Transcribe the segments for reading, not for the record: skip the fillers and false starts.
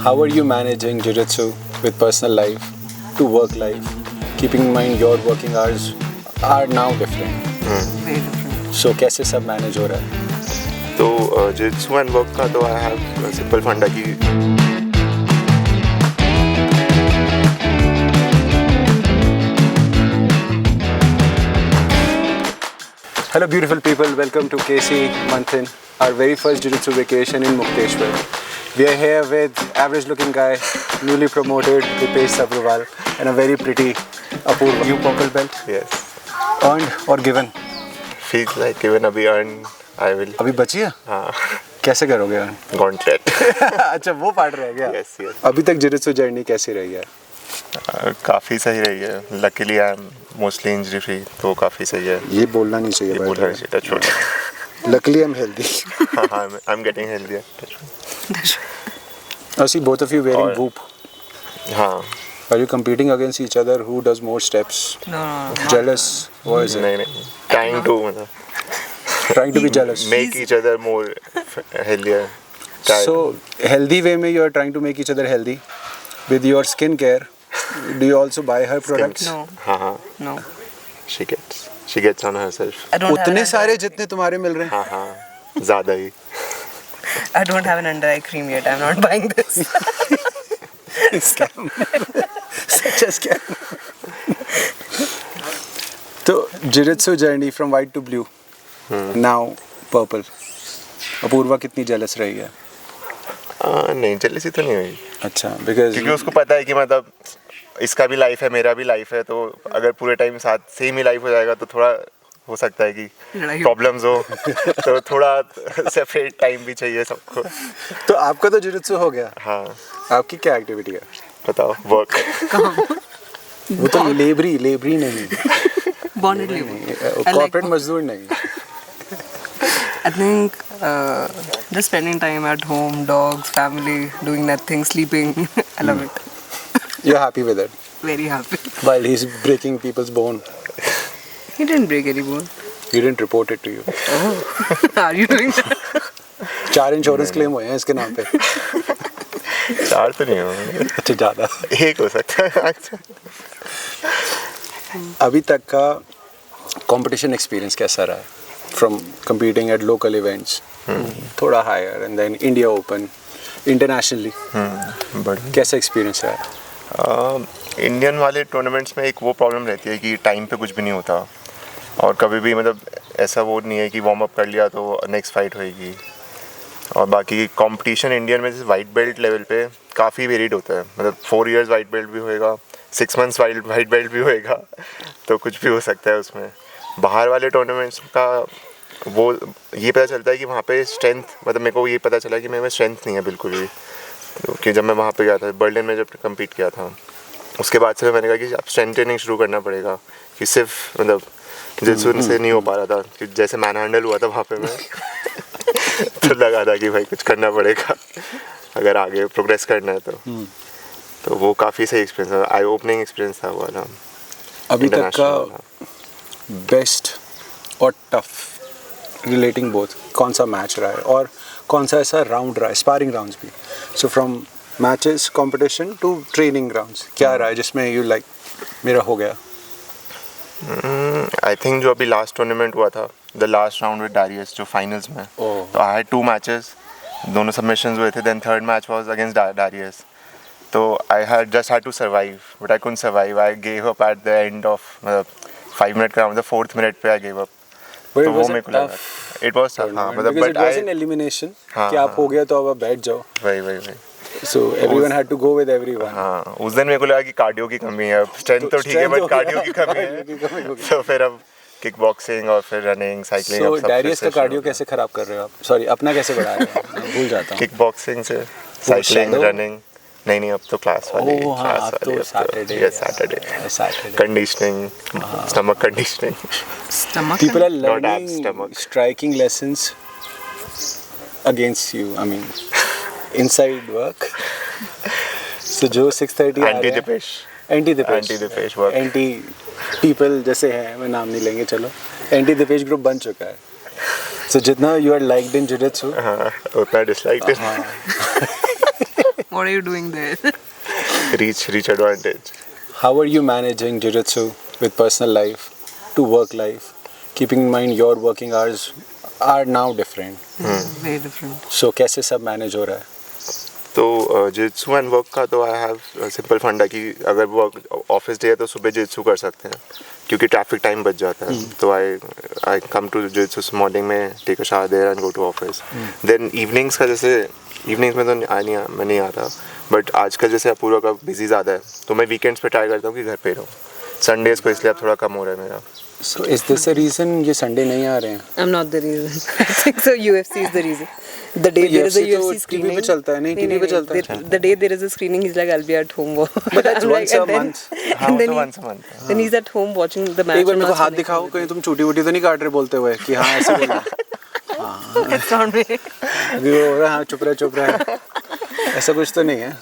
how are you managing jiu-jitsu with personal life to work life, keeping in mind your working hours are now different? Very different. So कैसे सब manage हो रहा है? तो जिट्सू and work का तो I have simple फंडा की Hello beautiful people, welcome to KC Manthan, our very first jiu-jitsu vacation in Mukteshwar. We are here with average looking guy, newly promoted Dipesh Sabharwal, and a very pretty Apurva. You purple belt, yes earned or given? Feels like even अभी earn I will अभी बची है? हाँ कैसे करोगे earn? Gauntlet अच्छा वो part रह गया. यस यस अभी तक jiu-jitsu जर्नी कैसी रही है? काफ़ी सही रही है luckily I am mostly injury free तो काफ़ी सही है ये बोलना नहीं चाहिए. ये by बोल the रहा way. है touch wood Luckily I'm healthy. हाँ हाँ I am getting healthy I see both of you wearing और- whoop. हाँ Are you competing against each other? Who does more steps? No. Jealous? What is it? नहीं trying to मतलब Trying to be jealous. Make each other more healthier So healthy way में you are trying to make each other healthy with your skincare. Do you also buy her products? No. हाँ हाँ No. she gets on herself I don't have उतने an सारे जितने तुम्हारे मिल रहे हैं. हाँ हाँ ज़्यादा ही I don't have an under eye cream yet. I'm not buying this. Scam. Such a scam. तो jiu-jitsu journey from white to blue. Now purple. Apoorva कितनी jealous रही है? नहीं जेलसी तो नहीं हुई अच्छा because क्योंकि उसको पता है कि मतलब इसका भी लाइफ है मेरा भी लाइफ है तो अगर पूरे टाइम साथ सेम ही लाइफ हो जाएगा तो थोड़ा हो सकता है कि लड़ाई हो। प्रॉब्लम्स हो तो थोड़ा सेपरेट टाइम भी चाहिए सबको तो आपका तो jiu-jitsu हो गया. हाँ आपकी क्या एक्टिविटी है? बताओ वर्क वो तो लेबरी नहीं. Bonded living. I like corporate मजदूर नहीं. I think just spending time at home, dogs, family, doing nothing, sleeping. I love it. You're happy with it. Very happy. While he's breaking people's bone, He didn't break any bone. he didn't report it to you. Are you doing that? 4 insurance claim हुए हैं इसके नाम पे. चार तो नहीं हो अच्छा ज़्यादा. एक हो सकता है अभी तक का कंपटीशन एक्सपीरियंस कैसा रहा है? From competing at local events, थोड़ा higher, and then India Open, internationally. बढ़िया कैसा एक्सपीरियंस रहा है? इंडियन वाले टूर्नामेंट्स में एक वो प्रॉब्लम रहती है कि टाइम पे कुछ भी नहीं होता और कभी भी मतलब ऐसा वो नहीं है कि वार्म अप कर लिया तो नेक्स्ट फाइट होएगी और बाकी कंपटीशन इंडियन में जैसे वाइट बेल्ट लेवल पे काफ़ी वेरिड होता है मतलब 4 इयर्स वाइट बेल्ट भी होएगा 6 मंथ्स वाइट बेल्ट भी होएगा तो कुछ भी हो सकता है उसमें बाहर वाले टूर्नामेंट्स का वो ये पता चलता है कि वहाँ पे स्ट्रेंथ मतलब मेरे को ये पता चला कि मेरे में स्ट्रेंथ नहीं है बिल्कुल भी कि जब मैं वहाँ पे गया था बर्लिन में जब कम्पीट किया था उसके बाद से मैंने कहा कि अब स्ट्रेंथ ट्रेनिंग शुरू करना पड़ेगा कि सिर्फ मतलब जिससे से नहीं हो पा रहा था कि जैसे मैन हैंडल हुआ था वहाँ पे मैं तो लगा था कि भाई कुछ करना पड़ेगा अगर आगे प्रोग्रेस करना है तो वो काफ़ी सही एक्सपीरियंस था आई ओपनिंग एक्सपीरियंस था वो वाला अभी तक का international बेस्ट और टफ रिलेटिंग बोथ कौन सा मैच रहा है और कौन सा ऐसा राउंड रहा है, स्पारिंग राउंड्स भी. So from matches competition to training rounds क्या रहा है जिसमें यू लाइक मेरा हो गया? आई थिंक जो अभी लास्ट टूर्नामेंट हुआ था the last round with Darius जो फाइनल्स में तो आई हैड 2 मैचेस दोनों सबमिशंस हुए थे then third match was against Darius तो I had to survive but I couldn't survive I gave up at the end of 5 minute का मतलब 4th minute पे आई गेव अप But तो it वो was a मेरे को लगा tough it was tough हाँ मतलब because it but was I an elimination हाँ, कि आप हाँ. हो गया तो अब आप बैठ जाओ. वही So everyone had to go with everyone. हाँ उस दिन मेरे को लगा कि कार्डियो की कमी है स्ट्रेंथ तो ठीक है strength हो बट कार्डियो गया. की कमी Cardio की कमी हो है गई. तो फिर अब किक बॉक्सिंग और फिर रनिंग साइकिलिंग So डायरियस का कार्डियो कैसे खराब कर रहे हो आप? सॉरी अपना कैसे बढ़ा रहे हो? मैं भूल जाता हूँ. किक बॉक्सिंग से साइकिलिंग shadow? रनिंग नहीं अब तो क्लास वाली ओह हाँ क्लास अब तो वाली Saturday. Yes Saturday conditioning stomach conditioning Stomach. People are abs, learning stomach. striking lessons against you. I mean, inside work. So जो 6:30 anti Dipesh anti Anti Dipesh work. Anti people जैसे हैं मैं नाम नहीं लेंगे चलो एंटी दिपेश ग्रुप बन चुका है. So जितना you are liked in jiu-jitsu हाँ उतना dislike What are you doing there? reach advantage. How are you managing jiu-jitsu with personal life to work life, keeping in mind your working hours are now different? Very different. So कैसे सब manage हो रहा है? तो जित्सु and work का तो I have simple फंडा कि अगर वर्क ऑफिस डे है तो सुबह जित्सु कर सकते हैं क्योंकि ट्रैफिक टाइम बच जाता है. तो I come to jitsu morning में, take a shower there and go to office. Then evenings का जैसे इवनिंग्स में तो मैं नहीं आता, बट आजकल जैसे अपूर्वा का बिजी ज़्यादा है तो मैं वीकेंड्स पे ट्राई करता हूँ कि घर पे रहूँ. संडेज़ को इसलिए अब थोड़ा कम हो रहा है मेरा. So is this the reason ये संडे नहीं आ रहे हैं? I'm not the reason. I think so. UFC is the reason. The day there is a UFC तो UFC screening. TV पे चलता है, नहीं TV पे चलता है. The day there is a screening, he's like, I'll be at home. But that's I'm once a month. हाँ, and then, once a month. then he's at home watching the match. एक बार and मेरे को not हाथ chilling. दिखाओ, कहीं तुम चूटी वूटी तो नहीं काट रहे बोलते हुए कि हाँ ऐसे बोलना. It's not me. अभी वो हो रहा है, हाँ चुप रहा. ऐसा कुछ तो नहीं है.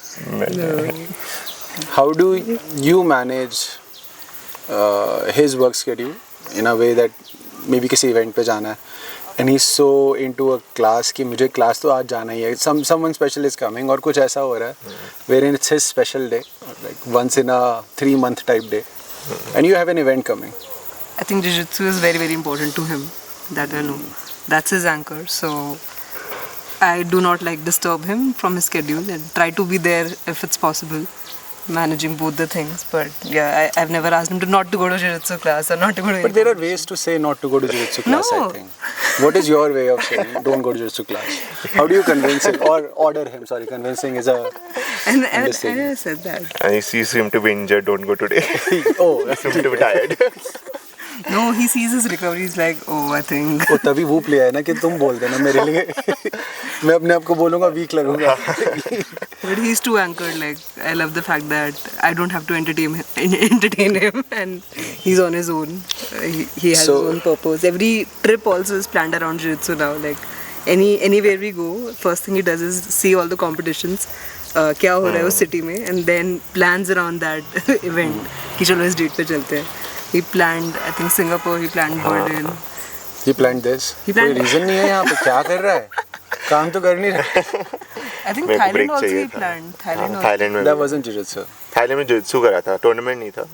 How do you manage his work schedule in a way that maybe किसी event पे जाना है and he's so into a class कि मुझे class तो आज जाना ही है. Someone special is coming और कुछ ऐसा हो रहा है wherein it's his special day, like once in a 3-month type day, and you have an event coming. I think jiu-jitsu is very, very important to him. That I know. That's his anchor. So I do not like disturb him from his schedule and try to be there if it's possible, managing both the things. But yeah, I've never asked him to not to go to jiu-jitsu class or not to go to. But there are ways to say not to go to jiu-jitsu class. No. I think. What is your way of saying don't go to jiu-jitsu class? How do you convince him or order him? Sorry, convincing is a. And I understand. never said that. And you seem to be injured, don't go today. Oh. You seem to be tired. No, he sees his recovery. He's like, oh, I think. वो तभी whoop लिया है ना कि तुम बोल देना मेरे लिए. मैं अपने आप को बोलूँगा week लगूँगा. But he's too anchored. Like, I love the fact that I don't have to entertain him, and he's on his own. He has So- his own purpose. Every trip also is planned around jiu-jitsu now. Like, anywhere we go, first thing he does is see all the competitions. क्या हो रहा है उस city में, and then plans around that event. कि चलो इस date पे चलते हैं. He planned, I think Singapore. He planned Berlin. He planned this. He कोई planned- रीजन नहीं है यहाँ पे क्या कर रहा है. काम तो कर नहीं रहा. I think मेरे को Thailand break also चाहिए he था. planned. Thailand also. थाईलैंड में That wasn't jiu-jitsu. थाईलैंड में जित्सु करा था, टूर्नामेंट नहीं था,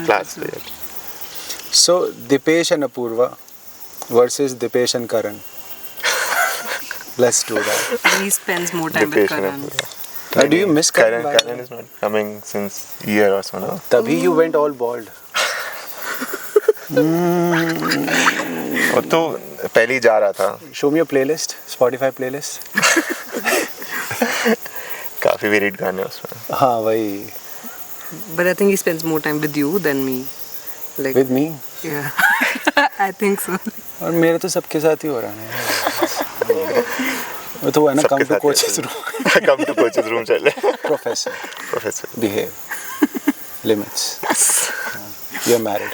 क्लास पे. So Dipesh and Apurva versus Dipesh and Karan. Let's do that. He spends more time with Dipesh and Karan. Apurva. Do you miss Karan? Karan is not coming since year or so now. तभी you went all bald. वो तो पहले ही जा रहा था. Show me your playlist. Spotify playlist. काफी varied गाने उसमें. हाँ वही. But I think he spends more time with you than me. Like, With me. yeah. I think so. और मेरे तो सबके साथ ही हो रहा है. वो तो है ना come to coach's room. Come to coach's room चल रहे हैं. Professor. Professor. Behave. Limits. You're married.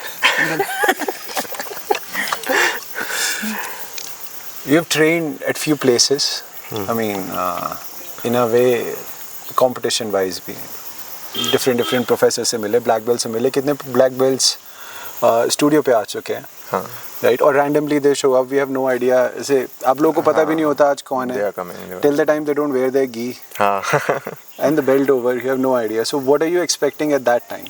You've trained at few places. I mean, in a way, competition-wise भी. Different professors से मिले, black belts से मिले. कितने black belts studio पे आ चुके हैं. हाँ. Right? Or randomly they show up. We have no idea. ऐसे आप लोगों को पता भी नहीं होता आज कौन They है. are coming. Till the time they don't wear their gi हाँ. and the belt over, you have no idea. So what are you expecting at that time?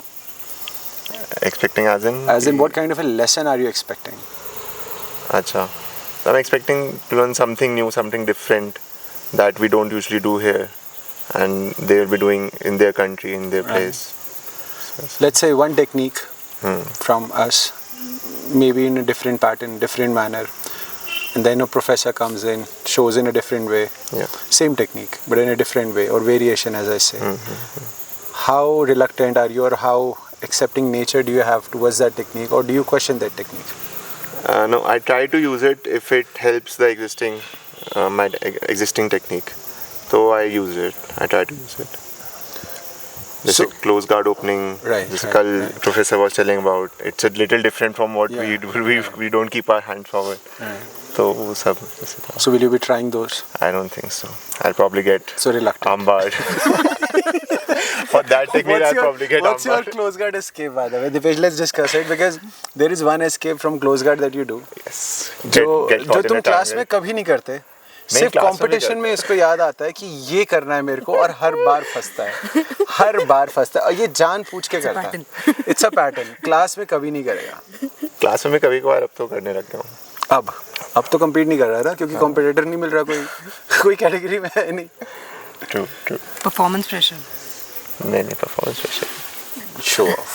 Expecting as in. As in, what kind of a lesson are you expecting? अच्छा. I'm expecting to learn something new, something different that we don't usually do here, and they will be doing in their country, in their place. Let's say one technique from us, maybe in a different pattern, different manner, and then a professor comes in, shows in a different way, Yeah. same technique, but in a different way, or variation, as I say. How reluctant are you, or how accepting nature do you have towards that technique, or do you question that technique? No, I try to use it if it helps the existing, my existing technique. So I use it. I try to use it. Just So- a close guard opening. Right, Just right, कल right. professor was telling about. It's a little different from what we Yeah. do. We don't keep our hand forward. So वो सब ऐसे था. So will you be trying those? I don't think so. I'll probably get So reluctant. armbarred. For that technique, I'll probably get what's your armbarred. close guard escape, by the way? Dipesh, let's discuss it because there is one escape from close guard that you do. Yes. जो Get caught in तुम a class में triangle. कभी नहीं करते सिर्फ class में भी competition करता में इसको याद आता है कि ये करना है मेरे को, और हर बार फंसता है, हर बार फंसता है, और ये जान पूछ के करता है. It's a pattern. क्लास में कभी नहीं करेगा. क्लास में कभी कभार अब तो करने लग गया हूँ. अब तो कम्पीट नहीं कर रहा था क्योंकि कॉम्पिटिटर नहीं मिल रहा, कोई कैटेगरी में है नहीं. ट्रू. Performance pressure. नहीं performance pressure. Show off.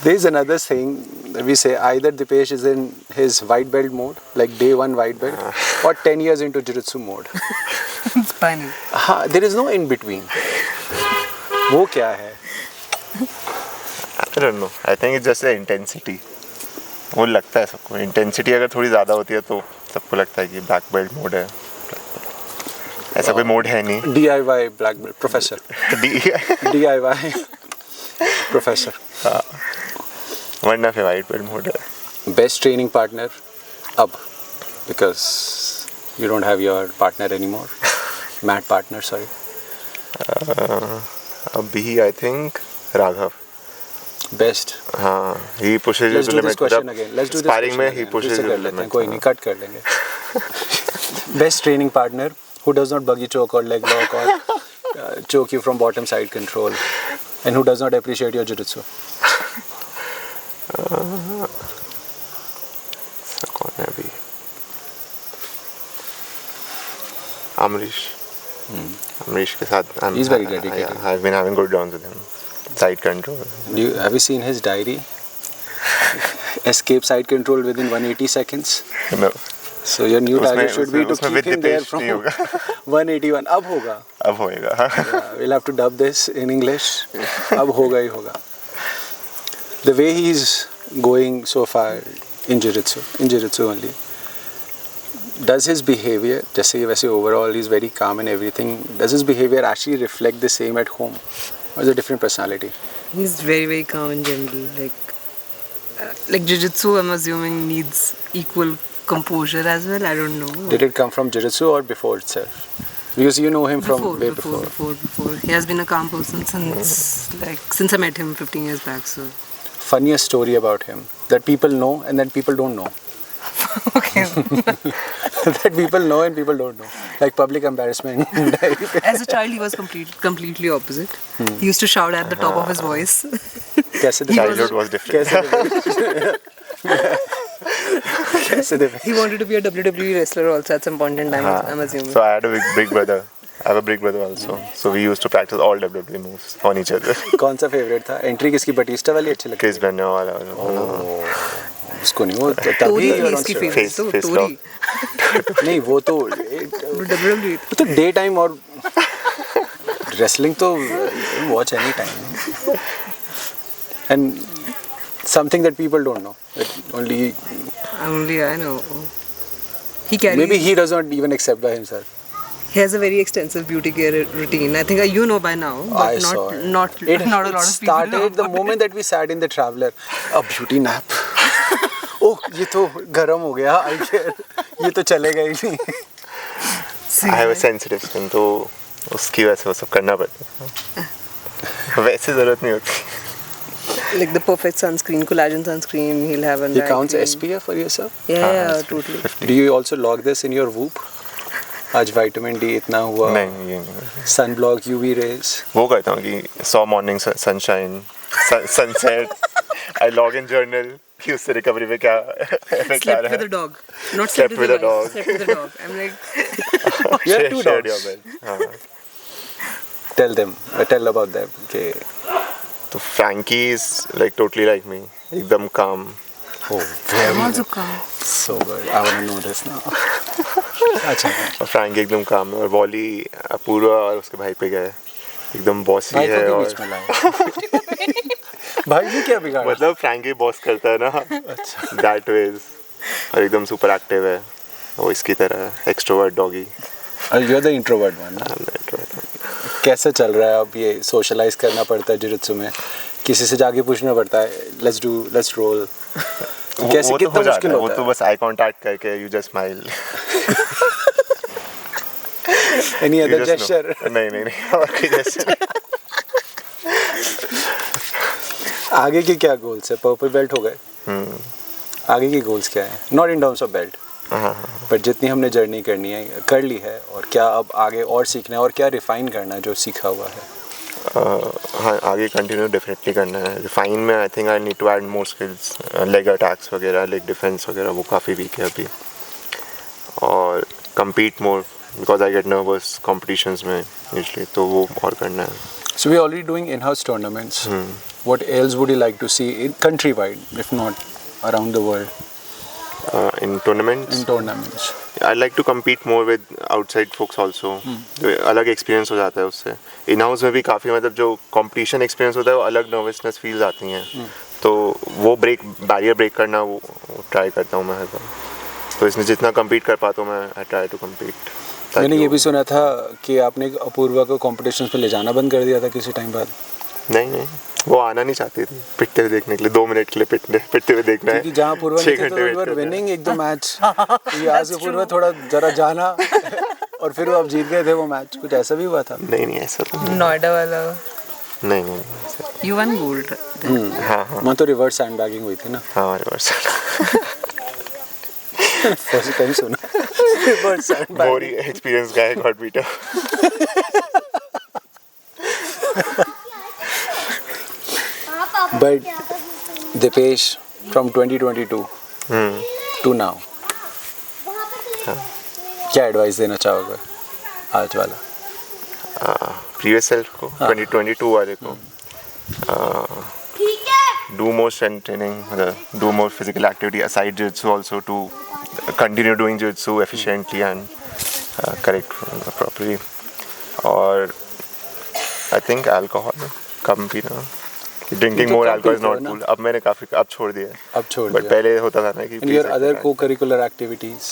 There is another saying that we say, either Dipesh is in his white belt mode, like day one white belt, or 10 years into jiu-jitsu mode. It's funny. There is no in between. वो क्या है? I don't know. I think it's just the intensity. वो लगता है सबको. Intensity अगर थोड़ी ज़्यादा होती है तो सबको लगता है कि black belt mode है. ऐसा कोई मोड है नहीं. DIY black belt professor. DIY professor. वरना फिर white belt mode है. Best training partner अब, because you don't have your partner anymore. Mat partner, sorry. अभी I think राघव. Best. हाँ, he pushes you Let's to do this limit. question again. Let's do this Sparring question में he again. pushes फिर से you कर to लेते हैं, limit. कोई नहीं, कट कर लेंगे. Best training partner who does not buggy choke or leg lock or choke you from bottom side control, and who does not appreciate your jiu-jitsu. कौन है अभी? अमरीश. अमरीश के साथ. He's very dedicated. I've been having good rounds with him. Side control. Have you seen his diary? Escape side control within 180 seconds. No. So your new target should be to उसमें keep him there Dipesh from नहीं होगा. 181. अब होगा. अब होएगा. We'll have to dub this in English. अब होगा ही होगा. The way he's going so far in jiu-jitsu only. Does his behavior, जैसे वैसे overall he's very calm and everything, does his behavior actually reflect the same at home, or is it a different personality? He's very, very calm in general. Like jiu-jitsu, I'm assuming needs equal composure as well. I don't know. Did it come from jiu-jitsu or before itself? Because you know him from way before. Before. He has been a calm person since I met him 15 years back. So. Funniest story about him that people know and that people don't know. Okay. That people know and people don't know. Like public embarrassment. As a child, he was completely opposite. He used to shout at the top of his voice. कैसे थे? Childhood was different. कैसे थे? He wanted to be a WWE wrestler also at some point in time. I'm assuming. So I had a big brother. I have a big brother also. So we used to practice all WWE moves on each other. कौन सा favourite था? Entry किसकी? Batista वाली अच्छी लगती Chris Benoit वाला. उसको नहीं, वो टोरी तभी थी इसकी फेवरेट तो face टोरी. नहीं, वो तो WWE. वो तो डे टाइम और रेसलिंग तो watch any time. And something that people don't know, that only I know. He carries. maybe he does not even accept by himself. He has a very extensive beauty care routine. I think you know by now, but I saw it. not a lot of people started know the about moment that we sat in the Traveler. A beauty nap. Oh, ये तो गरम हो गया. I care. ये तो चलेगा ही नहीं. I have a sensitive skin, तो उसकी वजह से वो सब करना पड़ता है. वैसे ज़रूरत नहीं होती. Like the perfect sunscreen, collagen sunscreen, he'll have a He counts SPF for yourself? Yeah, totally. Do you also log this in your Whoop? आज विटामिन डी इतना हुआ. नहीं, ये नहीं. Sunblock, UV rays. वो करता हूँ कि saw morning sunshine, sunset. I log in journal कि उससे रिकवरी में क्या इफेक्ट आ Slept रहा with है. a dog. Not Slept with a wife, dog. Slept with a dog. I'm like, You have two Shared dogs. your bed. हाँ. Tell about them. Okay. तो Frankie is like totally like me. एकदम काम. Oh, I'm very also calm. so good. I want to know this now. अच्छा. और Frankie एकदम काम है. और वॉली अपूर्वा और उसके भाई पे गए. एकदम बॉसी भाई है. को और बीच में लाया. भाई ने क्या बिगाड़ा? मतलब फ्रैंकी बॉस करता है ना. That ways. और एकदम सुपर एक्टिव है. वो इसकी तरह extrovert doggy. You are the introvert one. कैसे चल रहा है अब? ये सोशलाइज करना पड़ता है जिरित्सु में, किसी से जाके पूछना पड़ता है लेट्स रोल. कैसे, कितना मुश्किल वो होता तो है? बस आई कांटेक्ट करके you just smile. Any other gesture? नहीं और कोई जेस्चर. आगे के क्या गोल्स है? पर्पल बेल्ट हो गए. आगे की गोल्स क्या है? Not in terms of belt. पर जितनी हमने जर्नी करनी है कर ली है, और क्या अब आगे और सीखना है और क्या रिफाइन करना है जो सीखा हुआ है? हाँ, आगे कंटिन्यू डेफिनेटली करना है। रिफाइन में I think I need to add more skills, leg attacks वगैरह, लेग डिफेंस वगैरह वो काफ़ी वीक है अभी, और compete more because I get nervous competitions में usually, तो वो और करना है। So we are already doing in-house tournaments. What else would you like to see in countrywide, if not around the world? In tournaments? In tournaments. I like to compete more with outside folks also. तो अलग experience हो जाता है उससे। In house में भी काफ़ी मतलब जो कंपटीशन एक्सपीरियंस होता है वो अलग नर्वसनेस फील्स आती हैं, तो वो बैरियर ब्रेक करना वो ट्राई करता हूँ मैं हर बार। तो इसमें जितना compete कर पाता हूँ मैं, आई ट्राई टू compete। मैंने ये भी सुना था कि आपने अपूर्वा को कॉम्पिटिशन्स पे ले जाना बंद कर दिया था किसी टाइम बाद। नहीं, वो आना नहीं चाहती थी पिटते हुए देखने के लिए, 2 मिनट के लिए पिटते हुए देखना है। क्योंकि जहाँ अपूर्वा नहीं थे तो वी वर विनिंग 1-2 मैच, ये आज अपूर्वा थोड़ा जरा जाना और फिर वो आप जीत गए थे वो मैच, कुछ ऐसा भी हुआ था? नहीं ऐसा तो नहीं। नोएडा वाला नहीं यू वन गोल्ड। हाँ वहाँ तो रिवर्स सैंडबैगिंग हुई थी ना? हाँ रिवर्स फर्स्ट टाइम सुना रिवर्स सैंडबैगिंग। मोरी experience guy got beaten. But Dipesh, from 2022 to now, क्या एडवाइस देना चाहोगे आज वाला प्रीवियस सेल्फ को, 2022 वाले को? Do more strength training, do more physical activity aside jiu-jitsu also, to continue doing jiu-jitsu efficiently and correct properly. और I think alcohol कम पीना, drinking more alcohol is not cool. अब मैंने अब छोड़ दिया है। अब छोड़ बट पहले होता था ना कि योर अदर को करिकुलर एक्टिविटीज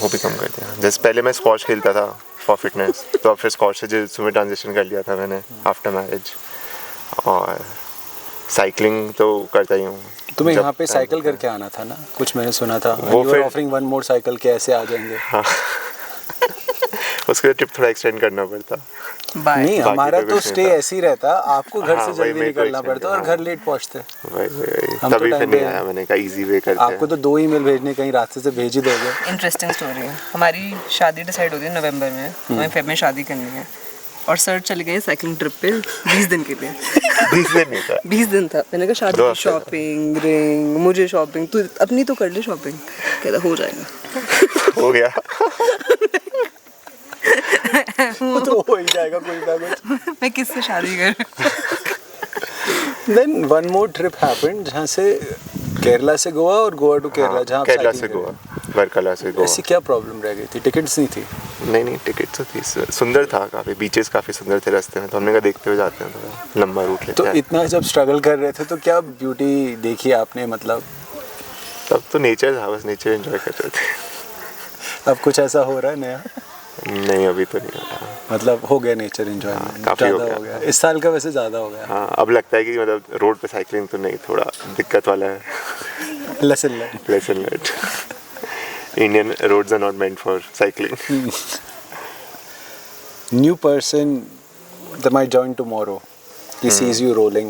वो भी कम कर दिया। जैसे पहले मैं स्क्वॉश खेलता था फॉर फिटनेस, तो अब फिर स्क्वॉश से जित्सु में ट्रांजिशन कर लिया था मैंने आफ्टर मैरिज। और साइकिलिंग तो करता ही हूँ। तुम्हें यहाँ पे साइकिल करके आना था ना, कुछ मैंने सुना था वो फिर ऑफरिंग 1 मोर साइकिल के ऐसे आ जाएंगे। हाँ उसके लिए ट्रिप थोड़ा एक्सटेंड करना पड़ता। नहीं हमारा तो स्टे ऐसे ही रहता, आपको घर से जल्दी निकलना पड़ता और घर लेट पहुंचते। तभी फिर नहीं आया, मैंने कहा इजी वे करते हैं। आपको तो 2 ईमेल भेजने कहीं रास्ते से भेज ही दोगे। इंटरेस्टिंग स्टोरी है। हमारी शादी डिसाइड होती है नवंबर में, हमें फेब में शादी करनी है, और सर चले गए साइकिलिंग ट्रिप पे 20 दिन के लिए। 20 दिन नहीं था, 20 दिन था। मैंने कहा शादी की शॉपिंग, रिंग, मुझे शॉपिंग, तू अपनी तो कर ले शॉपिंग। कहता हो जाएगा। हो गया तो हो ही जाएगा कोई ना कुछ। मैं किससे शादी कर। Then one more trip happened जहाँ से केरला से गोवा और गोवा टू केरला, जहाँ केरला से गोवा, वर्कला से गोवा। ऐसी क्या प्रॉब्लम रह गई थी? टिकट्स नहीं थी? नहीं टिकट तो थी, सुंदर था काफ़ी, बीचेस काफ़ी सुंदर थे रास्ते में, तो हमने कहा देखते हुए जाते हैं, थोड़ा लंबा रूट लेते हैं। तो इतना जब स्ट्रगल कर रहे थे तो क्या ब्यूटी देखी आपने? मतलब तब तो नेचर था, बस नेचर एंजॉय कर रहे थे। अब कुछ ऐसा हो रहा है नया? नहीं अभी तो नहीं हो रहा। मतलब हो गया नेचर एंजॉयमेंट? काफ़ी ज़्यादा हो गया इस साल का, वैसे ज़्यादा हो गया। हाँ अब लगता है कि मतलब रोड पे साइकिलिंग तो नहीं, थोड़ा दिक्कत वाला है। Lesson learn. Indian roads are not meant for cycling. New person that might join tomorrow, he sees you rolling,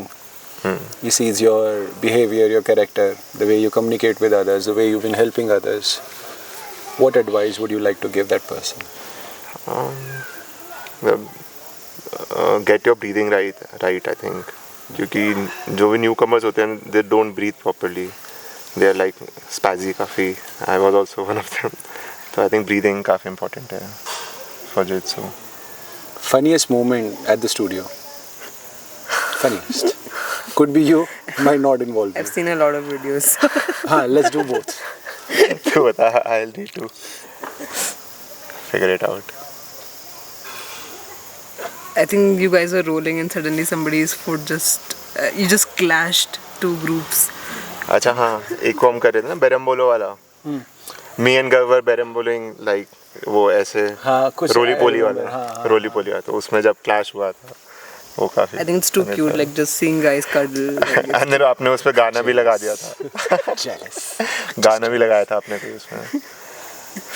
he sees your behavior, your character, the way you communicate with others, the way you've been helping others. What advice would you like to give that person? Get your breathing right I think, क्योंकि जो भी newcomers होते हैं they don't breathe properly, they are like spazzy काफ़ी, I was also one of them, तो I think breathing काफ़ी important है for jiu-jitsu. Funniest moment at the studio? Funniest could be you, might not involve I've you. seen a lot of videos. हाँ, let's do both. तो बता, I'll need to figure it out. I think you guys were rolling and suddenly somebody's foot just you just clashed two groups. अच्छा हाँ, एक को हम कर रहे थे ना बेरम्बोलो वाला, मी एंड गर्वर बेरम्बोलिंग लाइक वो ऐसे, हाँ, कुछ रोली पोली वाला, हाँ. रोली पोली वाला, तो उसमें जब क्लैश हुआ था वो काफी, I think it's too cute, like just seeing guys cuddle. अंदर आपने उस पे गाना भी लगा दिया था। Jealous. गाना भी लगाया था आपने कोई उसमें,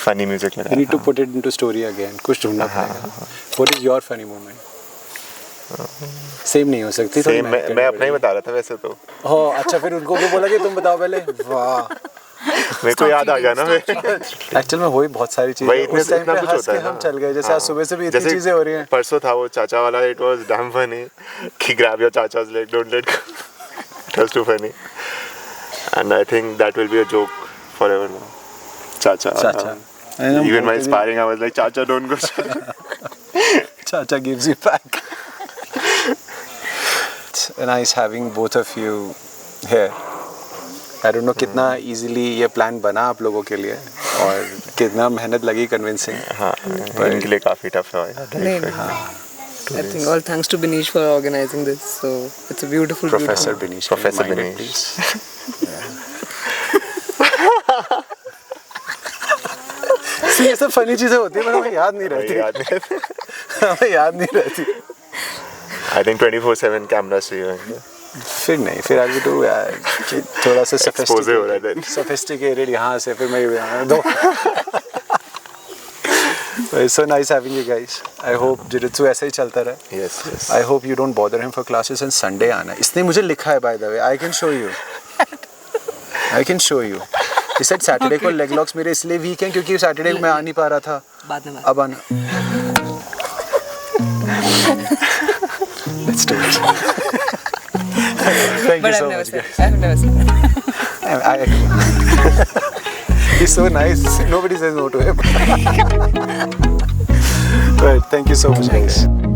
फनी म्यूजिक You लगाया need to था। put it into story again. कुछ ढूंढना पड़ेगा। What is your funny moment? Same नहीं हो सकती। सेम मैं अपना ही बता रहा था वैसे तो। हो अच्छा, फिर उनको भी बोला कि तुम बताओ पहले। वाह मेरे को याद आ गया ना एक्चुअल में वही बहुत सारी चीजें वही इतने उस टाइम इतना पे कुछ हंस होता के है हम ना। चल गए, जैसे आज सुबह से भी इतनी जैसे चीजें हो रही हैं। परसों था वो चाचा वाला, इट वाज डैम फनी कि ग्रैब योर चाचा's leg, don't let go. It was too funny. And I think that will be a joke forever now. Chacha. Chacha. And I'm Even while totally- sparring, I was like, Chacha, don't go. Chacha gives you back. It's nice having both of you here. I don't know कितना easily ये plan बना आप लोगों के लिए और कितना मेहनत लगी कन्विंसिंग। हाँ, इनके लिए काफी टफ है। I think all thanks to Binish for organizing this. So it's a beautiful, professor beautiful. Binish, Professor mind it, Binish. please। See, ये सब फनी चीजें होती है पर हमें याद नहीं रहती। याद नहीं। हमें याद नहीं रहती। I think 24/7 cameras चाहिए। फिर नहीं, फिर आगे तो यार कि थोड़ा सा Expose हो रहा है then. sophisticated यहाँ से फिर मैं दो। It's so nice having you guys. I hope jiu-jitsu ऐसे ही चलता रहे। Yes, yes. I hope you don't bother him for classes and Sunday आना। इसने मुझे लिखा है by the way. I can show you. I can show you. He said Saturday को leg locks मेरे इसलिए weak हैं क्योंकि Saturday को मैं आ नहीं पा रहा था। बाद में अब आना। Let's do it. Thank you But so I've never much, said. guys. I've never said. He's so nice. Nobody says no to him. Right. Thank you so much, guys.